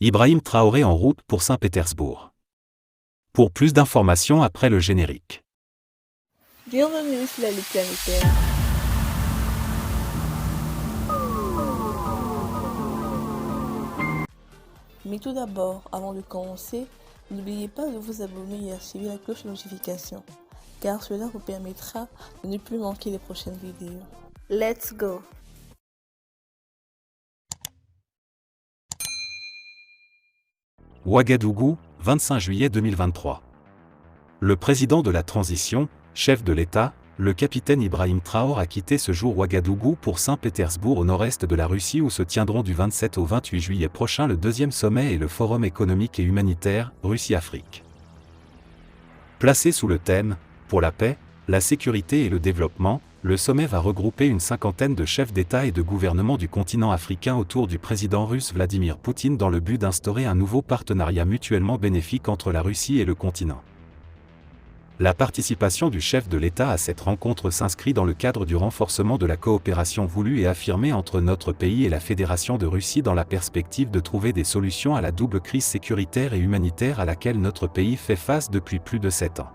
Ibrahim Traoré en route pour Saint-Pétersbourg. Pour plus d'informations après le générique. Bienvenue sur la Ligue planétaire. Mais tout d'abord, avant de commencer, n'oubliez pas de vous abonner et activer la cloche de notification, car cela vous permettra de ne plus manquer les prochaines vidéos. Let's go! Ouagadougou, 25 juillet 2023. Le président de la transition, chef de l'État, le capitaine Ibrahim Traoré a quitté ce jour Ouagadougou pour Saint-Pétersbourg au nord-est de la Russie où se tiendront du 27 au 28 juillet prochain le deuxième sommet et le Forum économique et humanitaire Russie-Afrique. Placé sous le thème « Pour la paix, la sécurité et le développement », le sommet va regrouper une cinquantaine de chefs d'État et de gouvernement du continent africain autour du président russe Vladimir Poutine dans le but d'instaurer un nouveau partenariat mutuellement bénéfique entre la Russie et le continent. La participation du chef de l'État à cette rencontre s'inscrit dans le cadre du renforcement de la coopération voulue et affirmée entre notre pays et la Fédération de Russie dans la perspective de trouver des solutions à la double crise sécuritaire et humanitaire à laquelle notre pays fait face depuis plus de 7 ans.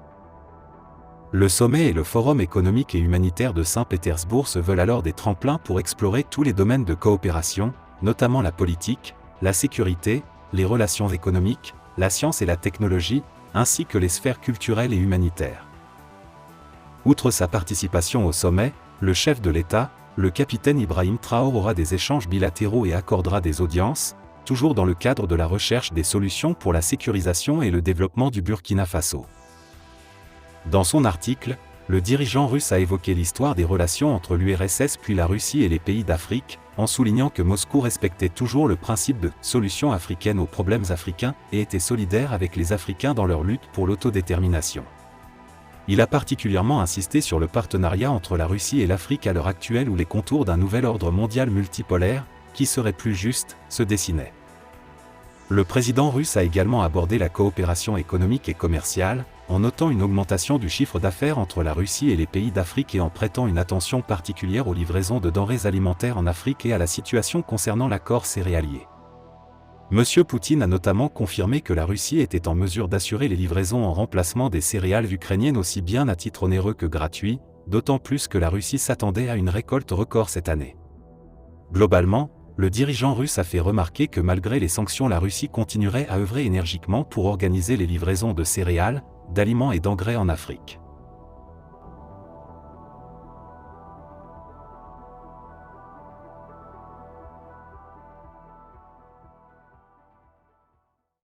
Le sommet et le Forum économique et humanitaire de Saint-Pétersbourg se veulent alors des tremplins pour explorer tous les domaines de coopération, notamment la politique, la sécurité, les relations économiques, la science et la technologie, ainsi que les sphères culturelles et humanitaires. Outre sa participation au sommet, le chef de l'État, le capitaine Ibrahim Traoré aura des échanges bilatéraux et accordera des audiences, toujours dans le cadre de la recherche des solutions pour la sécurisation et le développement du Burkina Faso. Dans son article, le dirigeant russe a évoqué l'histoire des relations entre l'URSS puis la Russie et les pays d'Afrique, en soulignant que Moscou respectait toujours le principe de « solution africaine aux problèmes africains » et était solidaire avec les Africains dans leur lutte pour l'autodétermination. Il a particulièrement insisté sur le partenariat entre la Russie et l'Afrique à l'heure actuelle où les contours d'un nouvel ordre mondial multipolaire, qui serait plus juste, se dessinaient. Le président russe a également abordé la coopération économique et commerciale, en notant une augmentation du chiffre d'affaires entre la Russie et les pays d'Afrique et en prêtant une attention particulière aux livraisons de denrées alimentaires en Afrique et à la situation concernant l'accord céréalier. M. Poutine a notamment confirmé que la Russie était en mesure d'assurer les livraisons en remplacement des céréales ukrainiennes aussi bien à titre onéreux que gratuit, d'autant plus que la Russie s'attendait à une récolte record cette année. Globalement, le dirigeant russe a fait remarquer que malgré les sanctions, la Russie continuerait à œuvrer énergiquement pour organiser les livraisons de céréales, d'aliments et d'engrais en Afrique.